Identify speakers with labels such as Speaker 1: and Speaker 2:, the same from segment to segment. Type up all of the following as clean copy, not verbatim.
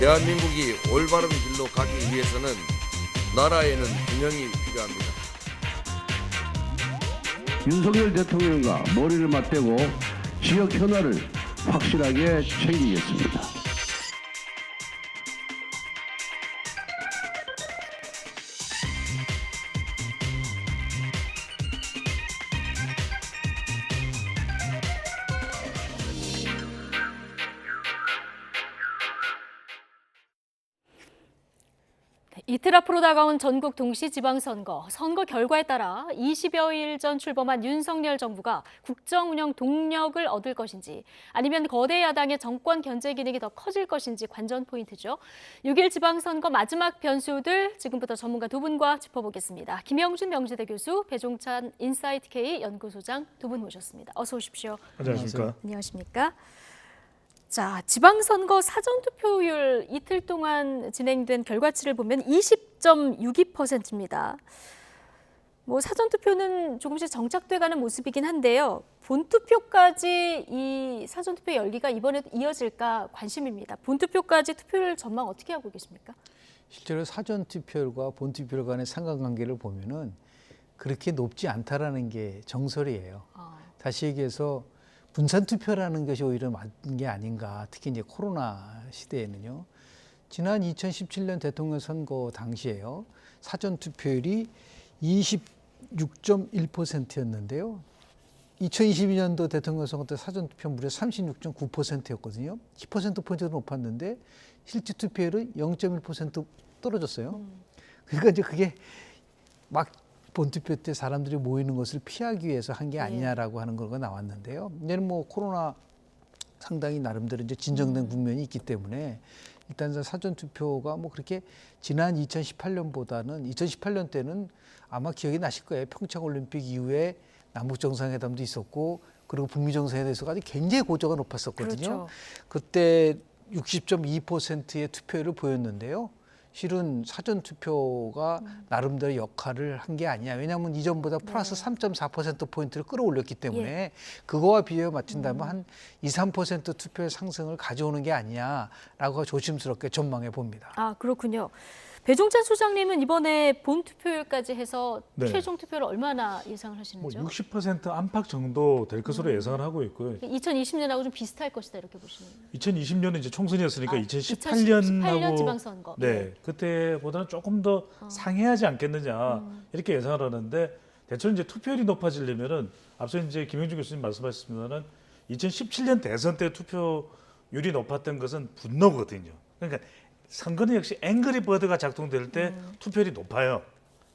Speaker 1: 대한민국이 올바른 길로 가기 위해서는 나라에는 균형이 필요합니다.
Speaker 2: 윤석열 대통령과 머리를 맞대고 지역 현안을 확실하게 챙기겠습니다.
Speaker 3: 이틀 앞으로 다가온 전국 동시 지방선거. 선거 결과에 따라 20여일 전 출범한 윤석열 정부가 국정 운영 동력을 얻을 것인지 아니면 거대 야당의 정권 견제 기능이 더 커질 것인지 관전 포인트죠. 6일 지방선거 마지막 변수들 지금부터 전문가 두 분과 짚어보겠습니다. 김영준 명지대 교수, 배종찬 인사이트 K 연구소장 두 분 모셨습니다. 어서 오십시오.
Speaker 4: 안녕하십니까.
Speaker 3: 안녕하십니까. 자, 지방선거 사전투표율 이틀 동안 진행된 결과치를 보면 20.62%입니다. 사전투표는 조금씩 정착돼가는 모습이긴 한데요. 본투표까지 이 사전투표 열기가 이번에도 이어질까 관심입니다. 본투표까지 투표율 전망 어떻게 하고 계십니까?
Speaker 4: 실제로 사전투표율과 본투표율 간의 상관관계를 보면은 그렇게 높지 않다라는 게 정설이에요. 다시 얘기해서 분산투표라는 것이 오히려 맞는 게 아닌가. 특히 이제 코로나 시대에는요. 지난 2017년 대통령 선거 당시에요. 사전투표율이 26.1%였는데요. 2022년도 대통령 선거 때 사전투표 무려 36.9%였거든요. 10%포인트도 높았는데 실제 투표율은 0.1% 떨어졌어요. 그러니까 이제 그게 막 본투표 때 사람들이 모이는 것을 피하기 위해서 한 게 아니냐라고 하는 거가 나왔는데요. 이제는 상당히 나름대로 이제 진정된 국면이 있기 때문에 일단 사전투표가 그렇게 지난 2018년보다는 2018년 때는 아마 기억이 나실 거예요. 평창올림픽 이후에 남북정상회담도 있었고 그리고 북미정상회담에서까지 굉장히 고조가 높았었거든요.
Speaker 3: 그렇죠.
Speaker 4: 그때 60.2%의 투표율을 보였는데요. 실은 사전투표가 나름대로 역할을 한 게 아니야. 왜냐하면 이전보다 플러스 3.4%포인트를 끌어올렸기 때문에 그거와 비교해 맞춘다면 한 2, 3% 투표의 상승을 가져오는 게 아니냐라고 조심스럽게 전망해 봅니다.
Speaker 3: 아, 그렇군요. 배종찬 소장님은 이번에 본투표율까지 해서
Speaker 5: 네.
Speaker 3: 최종 투표를 얼마나 예상을 하시는지요?
Speaker 5: 60% 안팎 정도 될 것으로 예상을 하고 있고요.
Speaker 3: 2020년하고 좀 비슷할 것이다 이렇게 보시는 거예요.
Speaker 5: 2020년은 이제 총선이었으니까
Speaker 3: 2018년
Speaker 5: 2018년하고
Speaker 3: 지방선거.
Speaker 5: 네, 그때보다는 조금 더 상회하지 않겠느냐 이렇게 예상을 하는데 대체로 이제 투표율이 높아지려면은 앞서 이제 김영준 교수님 말씀하셨습니다는 2017년 대선 때 투표율이 높았던 것은 분노거든요. 그러니까 선거는 역시 앵그리버드가 작동될 때 투표율이 높아요.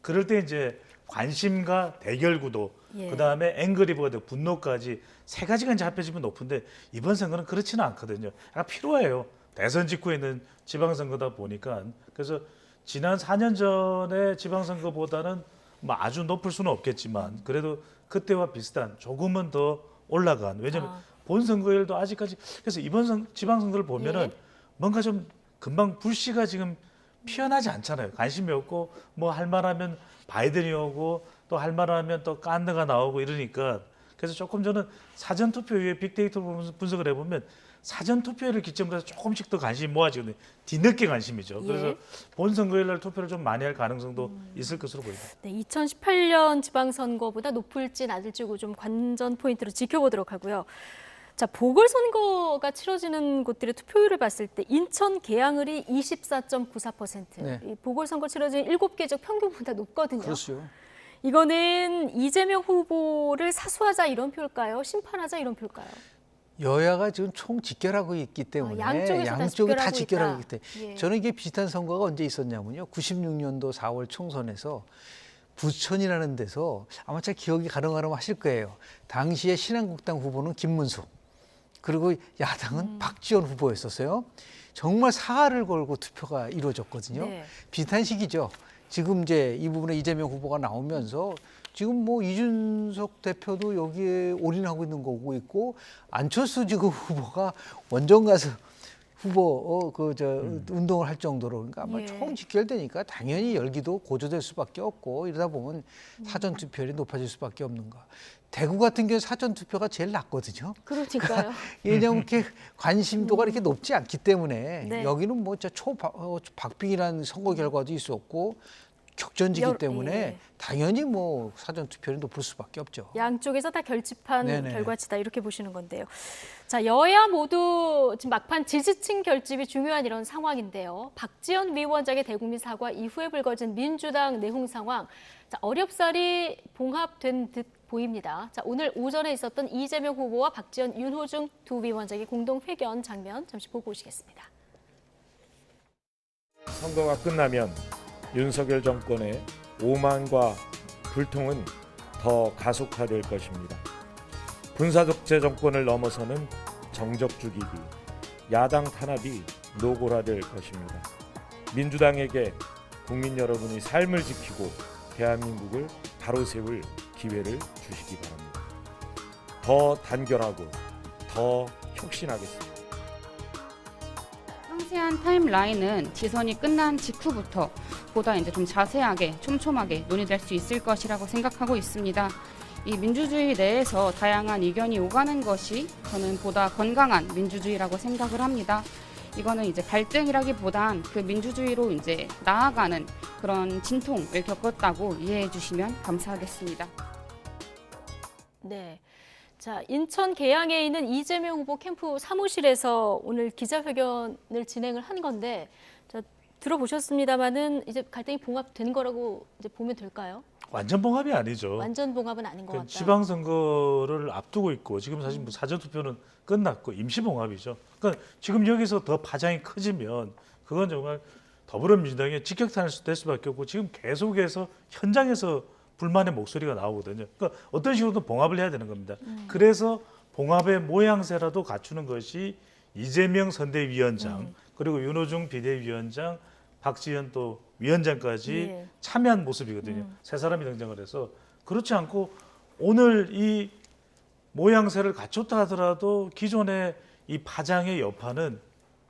Speaker 5: 그럴 때 이제 관심과 대결 구도, 그다음에 앵그리버드, 분노까지 세 가지가 이제 합해지면 높은데 이번 선거는 그렇지는 않거든요. 약간 필요해요. 대선 직후에 있는 지방선거다 보니까. 그래서 지난 4년 전의 지방선거보다는 아주 높을 수는 없겠지만 그래도 그때와 비슷한 조금은 더 올라간. 왜냐하면 본선거율도 아직까지 그래서 이번 지방선거를 보면은 뭔가 좀 금방 불씨가 지금 피어나지 않잖아요. 관심이 없고 할 만하면 바이든이 오고 또 할 만하면 또 깐느가 나오고 이러니까 그래서 조금 저는 사전투표 이후에 빅데이터로 보면서 분석을 해보면 사전투표를 기점으로 해서 조금씩 더 관심이 모아지거든요. 뒤늦게 관심이죠. 그래서 본선거일 날 투표를 좀 많이 할 가능성도 있을 것으로 보입니다.
Speaker 3: 네, 2018년 지방선거보다 높을지 낮을지 좀 관전 포인트로 지켜보도록 하고요. 자, 보궐선거가 치러지는 곳들의 투표율을 봤을 때 인천 계양을이 24.94%.
Speaker 4: 네.
Speaker 3: 이 보궐선거 치러진 7개 적 평균보다 높거든요.
Speaker 4: 그렇죠.
Speaker 3: 이거는 이재명 후보를 사수하자 이런 표일까요? 심판하자 이런 표일까요?
Speaker 4: 여야가 지금 총 직결하고 있기 때문에
Speaker 3: 양쪽이
Speaker 4: 다 직결하고 있기
Speaker 3: 있다.
Speaker 4: 때문에 저는 이게 비슷한 선거가 언제 있었냐면요. 96년도 4월 총선에서 부천이라는 데서 아마 잘 기억이 가능하실 거예요. 당시에 신한국당 후보는 김문수 그리고 야당은 박지원 후보였었어요. 정말 사활을 걸고 투표가 이루어졌거든요.
Speaker 3: 네.
Speaker 4: 비슷한 시기죠. 지금 이제 이 부분에 이재명 후보가 나오면서 지금 이준석 대표도 여기에 올인하고 있는 거고 있고 안철수 지금 후보가 원정 가서 후보 운동을 할 정도로 그러니까 아마
Speaker 3: 예.
Speaker 4: 처음 직결되니까 당연히 열기도 고조될 수밖에 없고 이러다 보면 사전 투표율이 높아질 수밖에 없는 거. 대구 같은 경우 사전 투표가 제일 낮거든요.
Speaker 3: 그러니까요.
Speaker 4: 왜냐하면 이렇게 관심도가 이렇게 높지 않기 때문에
Speaker 3: 네.
Speaker 4: 여기는 뭐 진짜 초박빙이라는 선거 결과도 있었고 격전지기 때문에
Speaker 3: 예.
Speaker 4: 당연히 뭐 사전 투표율이 높을 수밖에 없죠.
Speaker 3: 양쪽에서 다 결집한
Speaker 4: 네네.
Speaker 3: 결과치다 이렇게 보시는 건데요. 자, 여야 모두 지금 막판 지지층 결집이 중요한 이런 상황인데요. 박지원 위원장의 대국민 사과 이후에 불거진 민주당 내홍 상황. 자, 어렵사리 봉합된 듯 보입니다. 자, 오늘 오전에 있었던 이재명 후보와 박지원, 윤호중 두 위원장의 공동 회견 장면 잠시 보고 오시겠습니다.
Speaker 6: 선거가 끝나면 윤석열 정권의 오만과 불통은 더 가속화될 것입니다. 군사독재 정권을 넘어서는 정적 죽이기, 야당 탄압이 노골화될 것입니다. 민주당에게 국민 여러분이 삶을 지키고 대한민국을 바로 세울 기회를 주시기 바랍니다. 더 단결하고 더 혁신하겠습니다.
Speaker 7: 상세한 타임라인은 지선이 끝난 직후부터 보다 이제 좀 자세하게 촘촘하게 논의될 수 있을 것이라고 생각하고 있습니다. 이 민주주의 내에서 다양한 의견이 오가는 것이 저는 보다 건강한 민주주의라고 생각을 합니다. 이거는 이제 갈등이라기보단 그 민주주의로 이제 나아가는 그런 진통을 겪었다고 이해해 주시면 감사하겠습니다.
Speaker 3: 네. 자, 인천 계양에 있는 이재명 후보 캠프 사무실에서 오늘 기자회견을 진행을 한 건데, 자, 들어보셨습니다만은 이제 갈등이 봉합된 거라고 이제 보면 될까요?
Speaker 5: 완전 봉합이 아니죠.
Speaker 3: 완전 봉합은 아닌 것 같다.
Speaker 5: 지방선거를 앞두고 있고 지금 사실 뭐 사전투표는 끝났고 임시봉합이죠. 그러니까 지금 여기서 더 파장이 커지면 그건 정말 더불어민주당의 직격탄일 될 수밖에 없고 지금 계속해서 현장에서 불만의 목소리가 나오거든요. 그러니까 어떤 식으로든 봉합을 해야 되는 겁니다. 그래서 봉합의 모양새라도 갖추는 것이 이재명 선대위원장 그리고 윤호중 비대위원장 박지원 또 위원장까지
Speaker 3: 예.
Speaker 5: 참여한 모습이거든요. 세 사람이 등장을 해서 그렇지 않고 오늘 이 모양새를 갖췄다 하더라도 기존의 이 파장의 여파는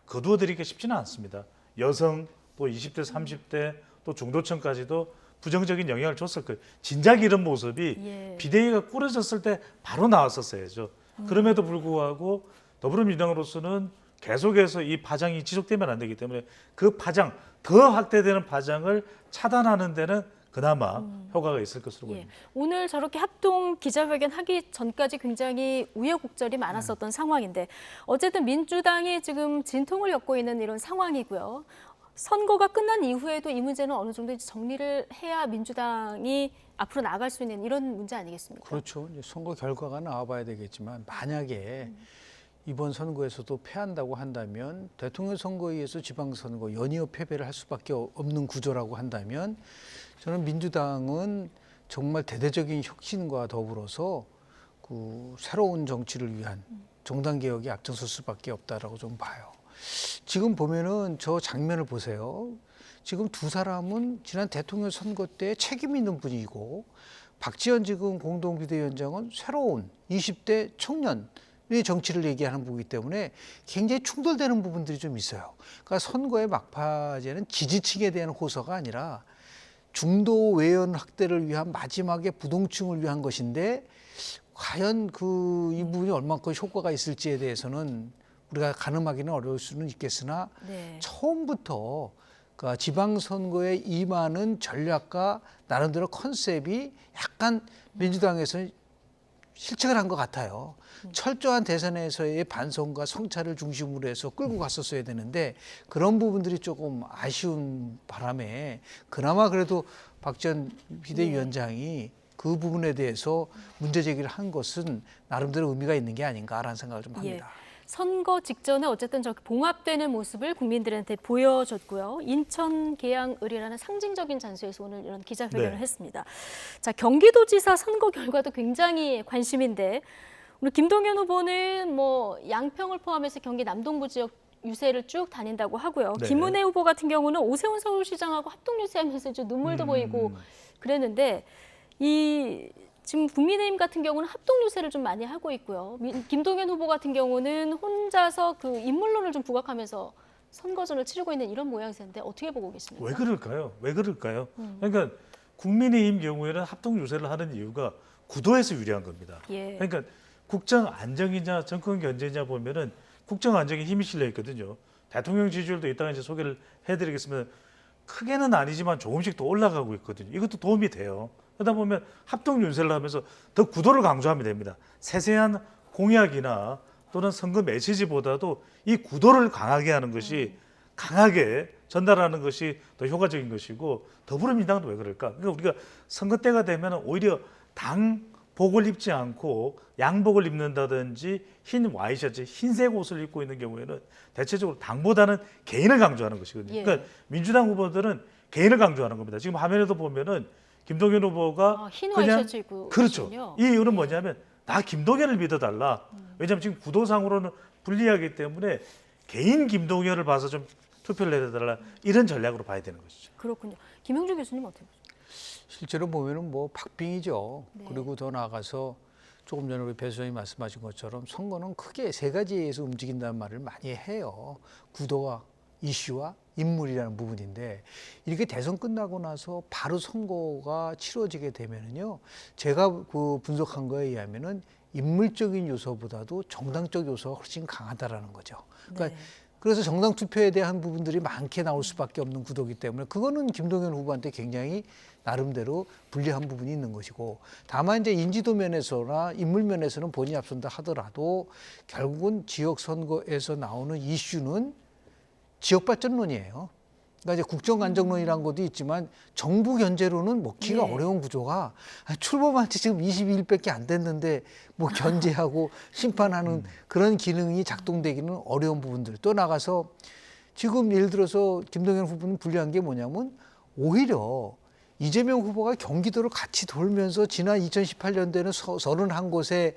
Speaker 5: 거두어드리기가 쉽지는 않습니다. 여성 또 20대 30대 또 중도층까지도 부정적인 영향을 줬을 거예요. 진작 이런 모습이
Speaker 3: 예.
Speaker 5: 비대위가 꾸려졌을 때 바로 나왔었어야죠. 그럼에도 불구하고 더불어민주당으로서는 계속해서 이 파장이 지속되면 안 되기 때문에 그 파장, 더 확대되는 파장을 차단하는 데는 그나마 효과가 있을 것으로
Speaker 3: 예.
Speaker 5: 보입니다.
Speaker 3: 오늘 저렇게 합동 기자회견 하기 전까지 굉장히 우여곡절이 많았었던 상황인데 어쨌든 민주당이 지금 진통을 겪고 있는 이런 상황이고요. 선거가 끝난 이후에도 이 문제는 어느 정도 이제 정리를 해야 민주당이 앞으로 나아갈 수 있는 이런 문제 아니겠습니까?
Speaker 4: 그렇죠. 이제 선거 결과가 나와봐야 되겠지만 만약에 이번 선거에서도 패한다고 한다면 대통령 선거에서 지방선거 연이어 패배를 할 수밖에 없는 구조라고 한다면 저는 민주당은 정말 대대적인 혁신과 더불어서 그 새로운 정치를 위한 정당 개혁에 앞장설 수밖에 없다라고 좀 봐요. 지금 보면은 저 장면을 보세요. 지금 두 사람은 지난 대통령 선거 때 책임 있는 분이고 박지원 지금 공동비대위원장은 새로운 20대 청년의 정치를 얘기하는 분이기 때문에 굉장히 충돌되는 부분들이 좀 있어요. 그러니까 선거의 막바지에는 지지층에 대한 호소가 아니라 중도 외연 확대를 위한 마지막에 부동층을 위한 것인데 과연 이 부분이 얼마큼 효과가 있을지에 대해서는 우리가 가늠하기는 어려울 수는 있겠으나
Speaker 3: 네.
Speaker 4: 처음부터 그러니까 지방선거에 임하는 전략과 나름대로 컨셉이 약간 민주당에서 실책을 한 것 같아요. 철저한 대선에서의 반성과 성찰을 중심으로 해서 끌고 갔었어야 되는데 그런 부분들이 조금 아쉬운 바람에 그나마 그래도 박지원 비대위원장이 그 부분에 대해서 문제 제기를 한 것은 나름대로 의미가 있는 게 아닌가라는 생각을 좀 합니다.
Speaker 3: 예. 선거 직전에 어쨌든 저렇게 봉합되는 모습을 국민들한테 보여줬고요. 인천 계양을이라는 상징적인 장소에서 오늘 이런 기자회견을
Speaker 5: 네.
Speaker 3: 했습니다. 자, 경기도지사 선거 결과도 굉장히 관심인데 오늘 김동연 후보는 뭐 양평을 포함해서 경기 남동부 지역 유세를 쭉 다닌다고 하고요.
Speaker 5: 네.
Speaker 3: 김은혜 후보 같은 경우는 오세훈 서울시장하고 합동 유세하면서 좀 눈물도 보이고 그랬는데 이 지금 국민의힘 같은 경우는 합동 유세를 좀 많이 하고 있고요. 김동연 후보 같은 경우는 혼자서 그 인물론을 좀 부각하면서 선거전을 치르고 있는 이런 모양새인데 어떻게 보고 계십니까?
Speaker 5: 왜 그럴까요? 그러니까 국민의힘 경우에는 합동 유세를 하는 이유가 구도에서 유리한 겁니다.
Speaker 3: 예.
Speaker 5: 그러니까 국정 안정이냐 정권 견제냐 보면은 국정 안정에 힘이 실려 있거든요. 대통령 지지율도 이따가 이제 소개를 해드리겠습니다. 크게는 아니지만 조금씩 더 올라가고 있거든요. 이것도 도움이 돼요. 그러다 보면 합동 유세를 하면서 더 구도를 강조하면 됩니다. 세세한 공약이나 또는 선거 메시지보다도 이 구도를 강하게 하는 것이 강하게 전달하는 것이 더 효과적인 것이고 더불어민주당도 왜 그럴까? 그러니까 우리가 선거 때가 되면 오히려 당 복을 입지 않고 양복을 입는다든지 흰 와이셔츠, 흰색 옷을 입고 있는 경우에는 대체적으로 당보다는 개인을 강조하는 것이거든요.
Speaker 3: 예.
Speaker 5: 그러니까 민주당 후보들은 개인을 강조하는 겁니다. 지금 화면에도 보면은 김동연 후보가
Speaker 3: 흰
Speaker 5: 그냥
Speaker 3: 와이셔츠 입고
Speaker 5: 그렇죠.
Speaker 3: 계시군요.
Speaker 5: 이 이유는 뭐냐면 나 김동연을 믿어달라. 왜냐하면 지금 구도상으로는 불리하기 때문에 개인 김동연을 봐서 좀 투표를 내려달라 이런 전략으로 봐야 되는 것이죠.
Speaker 3: 그렇군요. 김형주 교수님 어떻게 보세요?
Speaker 4: 실제로 보면은 뭐 박빙이죠.
Speaker 3: 네.
Speaker 4: 그리고 더 나아가서 조금 전에 우리 배 소장님 말씀하신 것처럼 선거는 크게 세 가지에서 움직인다는 말을 많이 해요. 구도와 이슈와 인물이라는 부분인데 이렇게 대선 끝나고 나서 바로 선거가 치러지게 되면은요, 제가 그 분석한 거에 의하면은 인물적인 요소보다도 정당적 요소가 훨씬 강하다라는 거죠. 그러니까
Speaker 3: 네.
Speaker 4: 그래서 정당 투표에 대한 부분들이 많게 나올 수밖에 없는 구도이기 때문에 그거는 김동연 후보한테 굉장히 나름대로 불리한 부분이 있는 것이고, 다만 이제 인지도 면에서나 인물 면에서는 본인이 앞선다 하더라도 결국은 지역 선거에서 나오는 이슈는 지역 발전론이에요. 그러니까 이제 국정 안정론이라는 것도 있지만 정부 견제로는 먹기가
Speaker 3: 네.
Speaker 4: 어려운 구조가 출범한 지 지금 22일밖에 안 됐는데 뭐 견제하고 심판하는 그런 기능이 작동되기는 어려운 부분들. 또 나가서 지금 예를 들어서 김동연 후보는 불리한 게 뭐냐면 오히려 이재명 후보가 경기도를 같이 돌면서 지난 2018년도에는 31곳에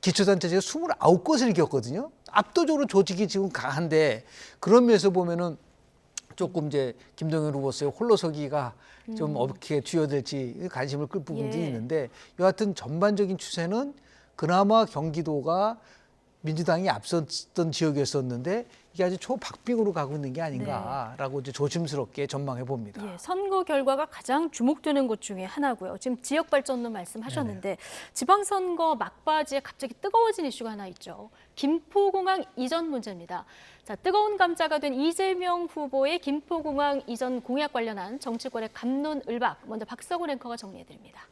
Speaker 4: 기초단체제가 29곳을 이겼거든요. 압도적으로 조직이 지금 강한데 그런 면에서 보면은 조금 이제 김동연 후보의 홀로서기가 좀 어떻게 쥐어들지 관심을 끌 부분도
Speaker 3: 예.
Speaker 4: 있는데 여하튼 전반적인 추세는 그나마 경기도가 민주당이 앞섰던 지역이었었는데 이게 아주 초박빙으로 가고 있는 게 아닌가라고 이제 조심스럽게 전망해 봅니다.
Speaker 3: 예, 선거 결과가 가장 주목되는 것 중에 하나고요. 지금 지역 발전론 말씀하셨는데 지방선거 막바지에 갑자기 뜨거워진 이슈가 하나 있죠. 김포공항 이전 문제입니다. 자, 뜨거운 감자가 된 이재명 후보의 김포공항 이전 공약 관련한 정치권의 갑론을박, 먼저 박서gun 앵커가 정리해드립니다.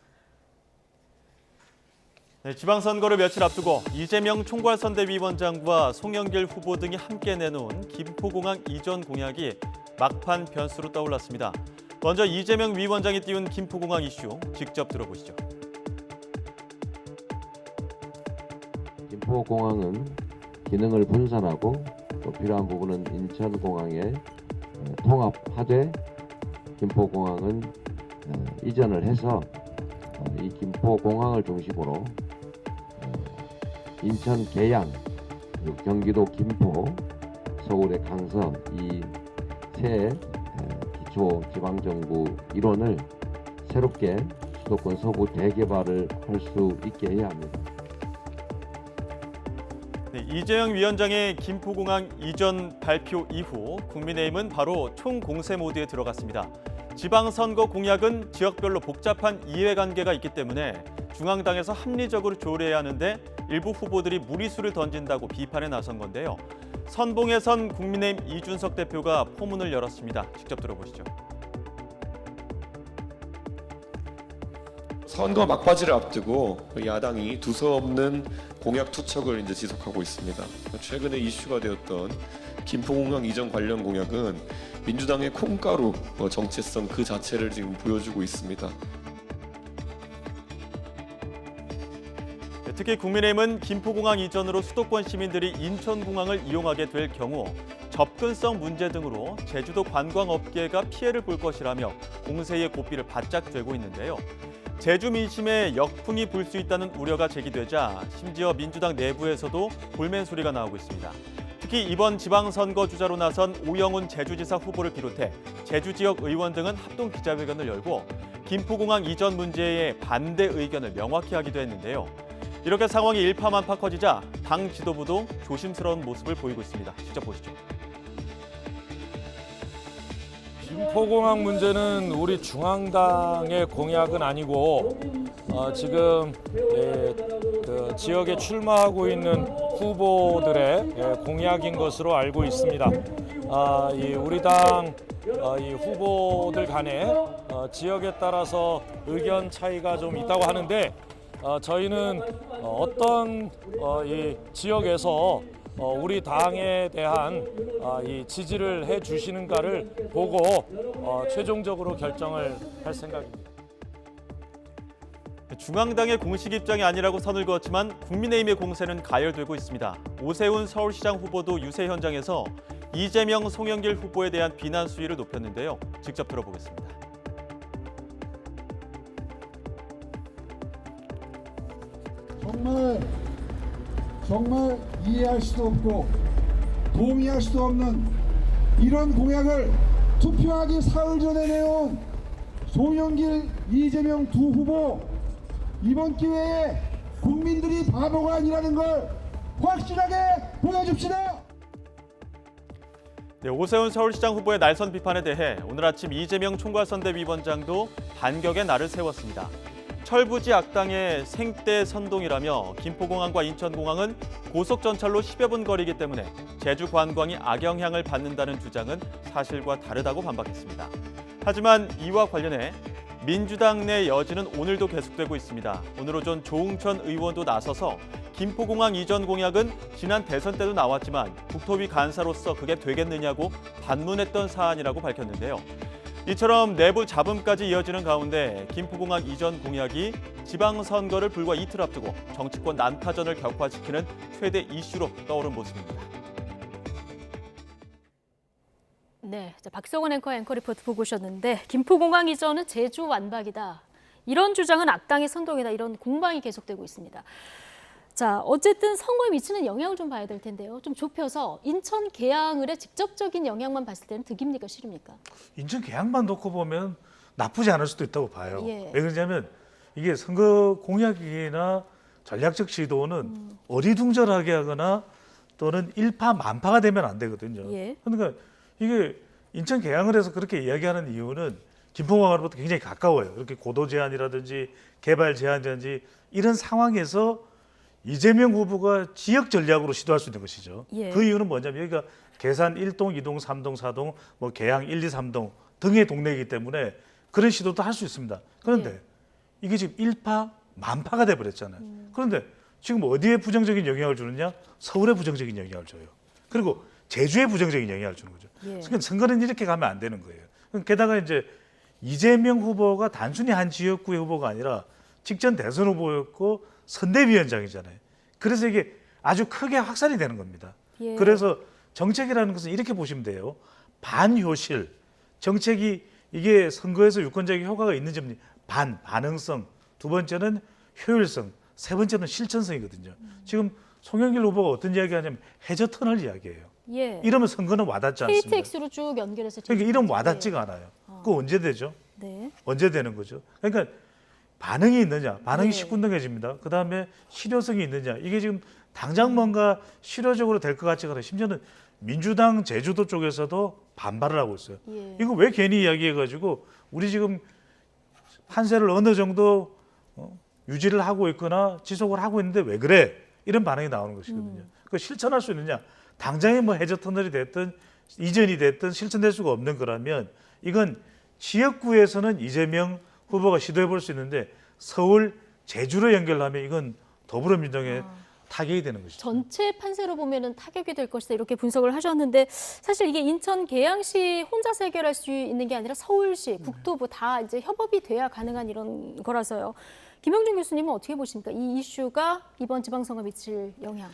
Speaker 8: 네, 지방선거를 며칠 앞두고 이재명 총괄선대위원장과 송영길 후보 등이 함께 내놓은 김포공항 이전 공약이 막판 변수로 떠올랐습니다. 먼저 이재명 위원장이 띄운 김포공항 이슈 직접 들어보시죠.
Speaker 9: 김포공항은 기능을 분산하고 또 필요한 부분은 인천공항에 통합하되 김포공항은 이전을 해서 이 김포공항을 중심으로 인천 계양, 그리고 경기도 김포, 서울의 강서 이 세 기초 지방정부 일원을 새롭게 수도권 서부 대개발을 할 수 있게 해야 합니다.
Speaker 8: 네, 이재명 위원장의 김포공항 이전 발표 이후 국민의힘은 바로 총공세 모드에 들어갔습니다. 지방선거 공약은 지역별로 복잡한 이해관계가 있기 때문에 중앙당에서 합리적으로 조율해야 하는데 일부 후보들이 무리수를 던진다고 비판에 나선 건데요. 선봉에 선 국민의힘 이준석 대표가 포문을 열었습니다. 직접 들어보시죠.
Speaker 10: 선거 막바지를 앞두고 야당이 두서없는 공약 투척을 이제 지속하고 있습니다. 최근에 이슈가 되었던 김포공항 이전 관련 공약은 민주당의 콩가루 정체성 그 자체를 지금 보여주고 있습니다.
Speaker 8: 특히 국민의힘은 김포공항 이전으로 수도권 시민들이 인천공항을 이용하게 될 경우 접근성 문제 등으로 제주도 관광업계가 피해를 볼 것이라며 공세의 고삐를 바짝 쥐고 있는데요. 제주 민심에 역풍이 불 수 있다는 우려가 제기되자 심지어 민주당 내부에서도 볼멘 소리가 나오고 있습니다. 특히 이번 지방선거 주자로 나선 오영훈 제주지사 후보를 비롯해 제주 지역 의원 등은 합동 기자회견을 열고 김포공항 이전 문제에 반대 의견을 명확히 하기도 했는데요. 이렇게 상황이 일파만파 커지자 당 지도부도 조심스러운 모습을 보이고 있습니다. 직접 보시죠.
Speaker 6: 김포공항 문제는 우리 중앙당의 공약은 아니고 지금 그 지역에 출마하고 있는 후보들의 공약인 것으로 알고 있습니다. 우리 당 이 후보들 간에 지역에 따라서 의견 차이가 좀 있다고 하는데 저희는 어떤 이 지역에서 우리 당에 대한 이 지지를 해 주시는가를 보고 최종적으로 결정을 할 생각입니다.
Speaker 8: 중앙당의 공식 입장이 아니라고 선을 그었지만 국민의힘의 공세는 가열되고 있습니다. 오세훈 서울시장 후보도 유세 현장에서 이재명, 송영길 후보에 대한 비난 수위를 높였는데요. 직접 들어보겠습니다.
Speaker 11: 정말 이해할 수도 없고 동의할 수도 없는 이런 공약을 투표하기 사흘 전에 내온 송영길, 이재명 두 후보, 이번 기회에 국민들이 바보가 아니라는 걸 확실하게 보여줍시다.
Speaker 8: 네, 오세훈 서울시장 후보의 날선 비판에 대해 오늘 아침 이재명 총괄선대위원장도 반격의 날을 세웠습니다. 철부지 악당의 생떼 선동이라며 김포공항과 인천공항은 고속전철로 10여 분 거리이기 때문에 제주 관광이 악영향을 받는다는 주장은 사실과 다르다고 반박했습니다. 하지만 이와 관련해 민주당 내 여지는 오늘도 계속되고 있습니다. 오늘 오전 조응천 의원도 나서서 김포공항 이전 공약은 지난 대선 때도 나왔지만 국토위 간사로서 그게 되겠느냐고 반문했던 사안이라고 밝혔는데요. 이처럼 내부 잡음까지 이어지는 가운데 김포공항 이전 공약이 지방선거를 불과 이틀 앞두고 정치권 난타전을 격화시키는 최대 이슈로 떠오른 모습입니다.
Speaker 3: 네, 박성원 앵커 리포트 보고 오셨는데 김포공항 이전은 제주 완박이다. 이런 주장은 악당의 선동이다. 이런 공방이 계속되고 있습니다. 자, 어쨌든 선거에 미치는 영향을 좀 봐야 될 텐데요. 좀 좁혀서 인천 계양을의 직접적인 영향만 봤을 때는 득입니까, 실입니까?
Speaker 5: 인천 계양만 놓고 보면 나쁘지 않을 수도 있다고 봐요.
Speaker 3: 예.
Speaker 5: 왜 그러냐면 이게 선거 공약이나 전략적 시도는 어리둥절하게 하거나 또는 일파만파가 되면 안 되거든요.
Speaker 3: 예.
Speaker 5: 그러니까 이게 인천 계양을에서 그렇게 이야기하는 이유는 김포공항으로부터 굉장히 가까워요. 이렇게 고도 제한이라든지 개발 제한이라든지 이런 상황에서 이재명 후보가 지역 전략으로 시도할 수 있는 것이죠.
Speaker 3: 예.
Speaker 5: 그 이유는 뭐냐면 여기가 계산 1동, 2동, 3동, 4동, 뭐 계양 1, 2, 3동 등의 동네이기 때문에 그런 시도도 할 수 있습니다. 그런데
Speaker 3: 예.
Speaker 5: 이게 지금 일파만파가 돼버렸잖아요. 그런데 지금 어디에 부정적인 영향을 주느냐? 서울에 부정적인 영향을 줘요. 그리고 제주에 부정적인 영향을 주는 거죠.
Speaker 3: 예.
Speaker 5: 그러니까 선거는 이렇게 가면 안 되는 거예요. 게다가 이제 이재명 후보가 단순히 한 지역구의 후보가 아니라 직전 대선 후보였고 선대위원장이잖아요. 그래서 이게 아주 크게 확산이 되는 겁니다.
Speaker 3: 예.
Speaker 5: 그래서 정책이라는 것은 이렇게 보시면 돼요. 반효실. 정책이 이게 선거에서 유권자에게 효과가 있는지 반응성. 두 번째는 효율성. 세 번째는 실천성이거든요. 지금 송영길 후보가 어떤 이야기 하냐면 해저 터널 이야기예요.
Speaker 3: 예.
Speaker 5: 이러면 선거는 와닿지 않습니다.
Speaker 3: KTX로 쭉 연결해서
Speaker 5: 그러니까 이런
Speaker 3: 제주까지.
Speaker 5: 와닿지가 않아요. 그거 언제 되죠?
Speaker 3: 네.
Speaker 5: 언제 되는 거죠? 그러니까 반응이 있느냐, 반응이
Speaker 3: 네.
Speaker 5: 시큰둥해집니다. 그 다음에 실효성이 있느냐, 이게 지금 당장 뭔가 실효적으로 될 것 같지가 않아요. 심지어는 민주당 제주도 쪽에서도 반발을 하고 있어요.
Speaker 3: 예.
Speaker 5: 이거 왜 괜히 이야기해가지고 우리 지금 판세를 어느 정도 유지를 하고 있거나 지속을 하고 있는데 왜 그래? 이런 반응이 나오는 것이거든요. 그 실천할 수 있느냐? 당장에 뭐 해저 터널이 됐든 이전이 됐든 실천될 수가 없는 거라면 이건 지역구에서는 이재명 후보가 시도해 볼 수 있는데 서울, 제주로 연결하면 이건 더불어민주당에 타격이 되는 것이죠.
Speaker 3: 전체 판세로 보면은 타격이 될 것이다 이렇게 분석을 하셨는데 사실 이게 인천 계양시 혼자서 해결할 수 있는 게 아니라 서울시, 국토부 다 이제 협업이 돼야 가능한 이런 거라서요. 김영준 교수님은 어떻게 보십니까? 이 이슈가 이번 지방선거 미칠 영향.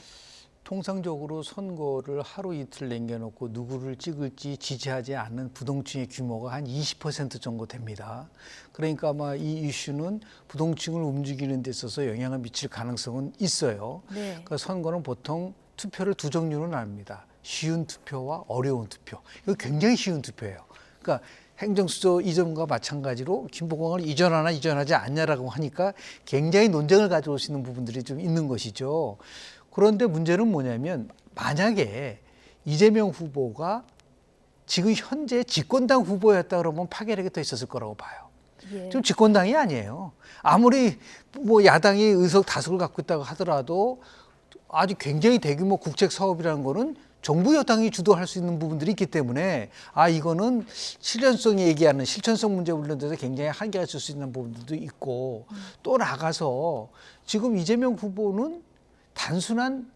Speaker 4: 통상적으로 선거를 하루 이틀 남겨놓고 누구를 찍을지 지지하지 않는 부동층의 규모가 한 20% 정도 됩니다. 그러니까 아마 이 이슈는 부동층을 움직이는 데 있어서 영향을 미칠 가능성은 있어요.
Speaker 3: 네.
Speaker 4: 그러니까 선거는 보통 투표를 두 종류로 나눕니다. 쉬운 투표와 어려운 투표. 이거 굉장히 쉬운 투표예요. 그러니까 행정수도 이전과 마찬가지로 김포공항을 이전하나 이전하지 않냐라고 하니까 굉장히 논쟁을 가져오시는 부분들이 좀 있는 것이죠. 그런데 문제는 뭐냐면 만약에 이재명 후보가 지금 현재 집권당 후보였다 그러면 파괴력이 더 있었을 거라고 봐요.
Speaker 3: 예.
Speaker 4: 지금 집권당이 아니에요. 아무리 뭐 야당이 의석 다수를 갖고 있다고 하더라도 아주 굉장히 대규모 국책 사업이라는 거는 정부 여당이 주도할 수 있는 부분들이 있기 때문에 이거는 실현성이 얘기하는 실천성 문제 관련돼서 굉장히 한계가 있을 수 있는 부분들도 있고 또 나가서 지금 이재명 후보는 단순한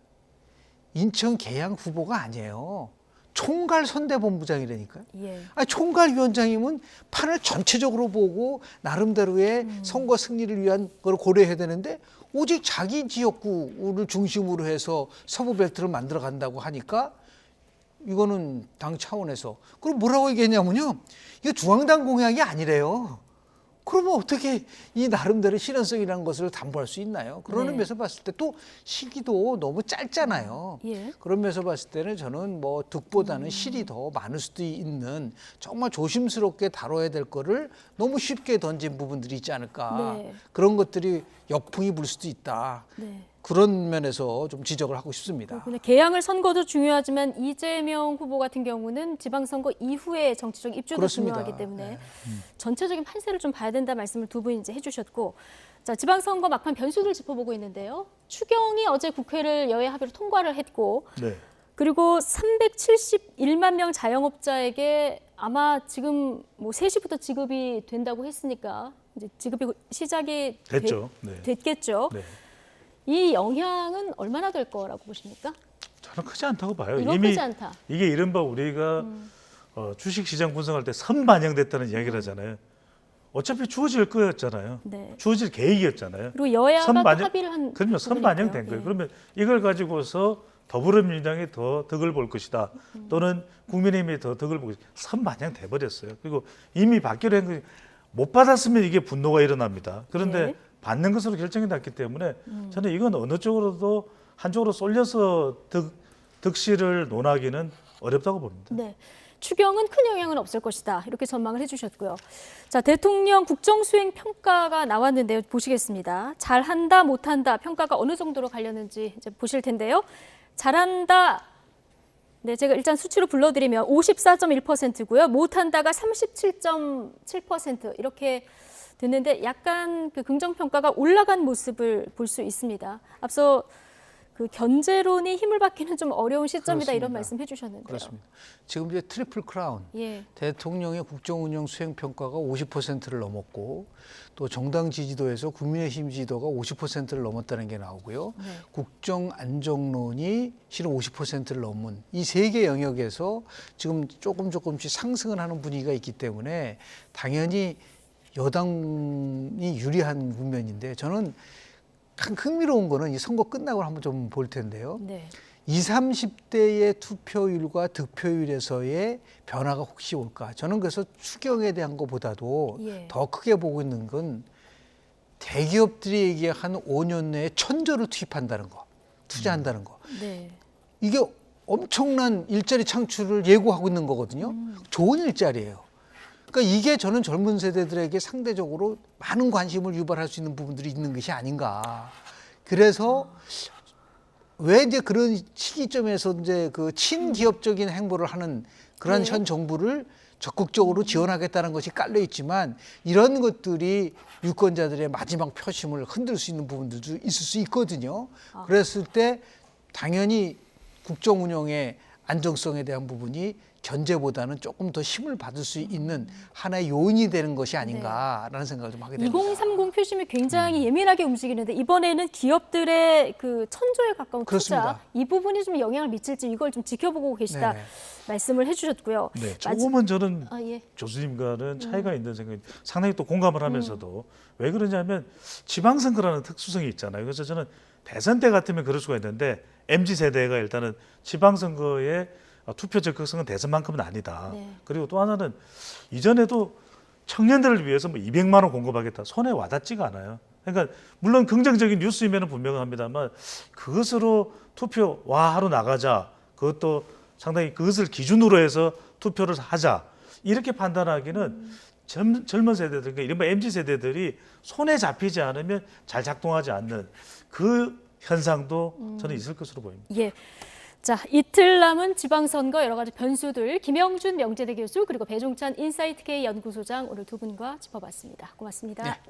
Speaker 4: 인천 계양 후보가 아니에요. 총괄 선대본부장이라니까요.
Speaker 3: 예.
Speaker 4: 총괄위원장이면 판을 전체적으로 보고 나름대로의 선거 승리를 위한 걸 고려해야 되는데 오직 자기 지역구를 중심으로 해서 서부벨트를 만들어 간다고 하니까 이거는 당 차원에서 그럼 뭐라고 얘기했냐면요. 이거 중앙당 공약이 아니래요. 그러면 어떻게 이 나름대로 실현성이라는 것을 담보할 수 있나요? 그런 의미에서 봤을 때 또 시기도 너무 짧잖아요.
Speaker 3: 예.
Speaker 4: 그런 면에서 봤을 때는 저는 뭐 득보다는 실이 더 많을 수도 있는 정말 조심스럽게 다뤄야 될 거를 너무 쉽게 던진 부분들이 있지 않을까.
Speaker 3: 네.
Speaker 4: 그런 것들이 역풍이 불 수도 있다.
Speaker 3: 네.
Speaker 4: 그런 면에서 좀 지적을 하고 싶습니다.
Speaker 3: 개항을 선거도 중요하지만 이재명 후보 같은 경우는 지방선거 이후에 정치적 입주도
Speaker 4: 그렇습니다.
Speaker 3: 중요하기 때문에 전체적인 판세를 좀 봐야 된다 말씀을 두 분이 이제 해주셨고, 자 지방선거 막판 변수들 짚어보고 있는데요. 추경이 어제 국회를 여야 합의로 통과를 했고,
Speaker 5: 네.
Speaker 3: 그리고 371만 명 자영업자에게 아마 지금 뭐 3시부터 지급이 된다고 했으니까 이제 지급이 시작이
Speaker 5: 됐죠.
Speaker 3: 됐겠죠.
Speaker 5: 네.
Speaker 3: 이 영향은 얼마나 될 거라고 보십니까?
Speaker 5: 저는 크지 않다고 봐요.
Speaker 3: 이건
Speaker 5: 이미
Speaker 3: 크지 않다.
Speaker 5: 이게 이른바 우리가 주식시장 분석할 때 선반영됐다는 이야기를 하잖아요. 어차피 주어질 거였잖아요.
Speaker 3: 네.
Speaker 5: 주어질 계획이었잖아요.
Speaker 3: 그리고 여야가 또 합의를 한
Speaker 5: 그러면 선반영된 거예요.
Speaker 3: 예.
Speaker 5: 그러면 이걸 가지고서 더불어민주당이 더 덕을 볼 것이다. 또는 국민의힘이 더 덕을 볼 것이다. 선반영돼 버렸어요. 그리고 이미 받기로 한 거 못 받았으면 이게 분노가 일어납니다. 그런데
Speaker 3: 예.
Speaker 5: 받는 것으로 결정이 났기 때문에 저는 이건 어느 쪽으로도 한쪽으로 쏠려서 득실을 논하기는 어렵다고 봅니다.
Speaker 3: 네. 추경은 큰 영향은 없을 것이다. 이렇게 전망을 해주셨고요. 자, 대통령 국정수행 평가가 나왔는데요. 보시겠습니다. 잘한다, 못한다 평가가 어느 정도로 갈렸는지 이제 보실 텐데요. 잘한다. 네, 제가 일단 수치로 불러드리면 54.1%고요. 못한다가 37.7% 이렇게 됐는데 약간 그 긍정평가가 올라간 모습을 볼 수 있습니다. 앞서 그 견제론이 힘을 받기는 좀 어려운 시점이다 이런 말씀 해주셨는데요.
Speaker 4: 그렇습니다. 지금 이제 트리플 크라운,
Speaker 3: 예.
Speaker 4: 대통령의 국정운영 수행평가가 50%를 넘었고 또 정당 지지도에서 국민의힘 지지도가 50%를 넘었다는 게 나오고요.
Speaker 3: 네.
Speaker 4: 국정안정론이 실은 50%를 넘은 이 세 개 영역에서 지금 조금씩 상승을 하는 분위기가 있기 때문에 당연히 여당이 유리한 국면인데 저는 흥미로운 거는 이 선거 끝나고 한번 좀 볼 텐데요.
Speaker 3: 네.
Speaker 4: 20, 30대의 투표율과 득표율에서의 변화가 혹시 올까? 저는 그래서 추경에 대한 것보다도
Speaker 3: 예.
Speaker 4: 더 크게 보고 있는 건 대기업들이 얘기한 5년 내에 1,000조를 투입한다는 거, 투자한다는 거.
Speaker 3: 네.
Speaker 4: 이게 엄청난 일자리 창출을 예고하고 있는 거거든요. 좋은 일자리예요. 그러니까 이게 저는 젊은 세대들에게 상대적으로 많은 관심을 유발할 수 있는 부분들이 있는 것이 아닌가. 그래서 왜 이제 그런 시기점에서 이제 그 친기업적인 행보를 하는 그런
Speaker 3: 네.
Speaker 4: 현 정부를 적극적으로 지원하겠다는 것이 깔려 있지만 이런 것들이 유권자들의 마지막 표심을 흔들 수 있는 부분들도 있을 수 있거든요. 그랬을 때 당연히 국정 운영의 안정성에 대한 부분이 견제보다는 조금 더 힘을 받을 수 있는 하나의 요인이 되는 것이 아닌가라는 생각을 좀 하게 됩니다.
Speaker 3: 2030 표심이 굉장히 예민하게 움직이는데 이번에는 기업들의 그 1,000조에 가까운
Speaker 4: 그렇습니다.
Speaker 3: 투자 이 부분이 좀 영향을 미칠지 이걸 좀 지켜보고 계시다
Speaker 4: 네.
Speaker 3: 말씀을 해주셨고요.
Speaker 5: 네, 조금은 저는
Speaker 3: 예.
Speaker 5: 교수님과는 차이가 있는 생각이 상당히 또 공감을 하면서도 왜 그러냐면 지방선거라는 특수성이 있잖아요. 그래서 저는 대선 때 같으면 그럴 수가 있는데 MZ세대가 일단은 지방선거에 투표 적극성은 대선만큼은 아니다.
Speaker 3: 네.
Speaker 5: 그리고 또 하나는 이전에도 청년들을 위해서 뭐 200만 원 공급하겠다. 손에 와닿지가 않아요. 그러니까 물론 긍정적인 뉴스임에는 분명합니다만 그것으로 투표 와 하러 나가자. 그것도 상당히 그것을 기준으로 해서 투표를 하자. 이렇게 판단하기는 젊은 세대들, 그러니까 이른바 MZ 세대들이 손에 잡히지 않으면 잘 작동하지 않는 그 현상도 저는 있을 것으로 보입니다.
Speaker 3: 예. 자, 이틀 남은 지방선거 여러 가지 변수들 김영준 명재대 교수 그리고 배종찬 인사이트K 연구소장 오늘 두 분과 짚어봤습니다. 고맙습니다.
Speaker 4: 네.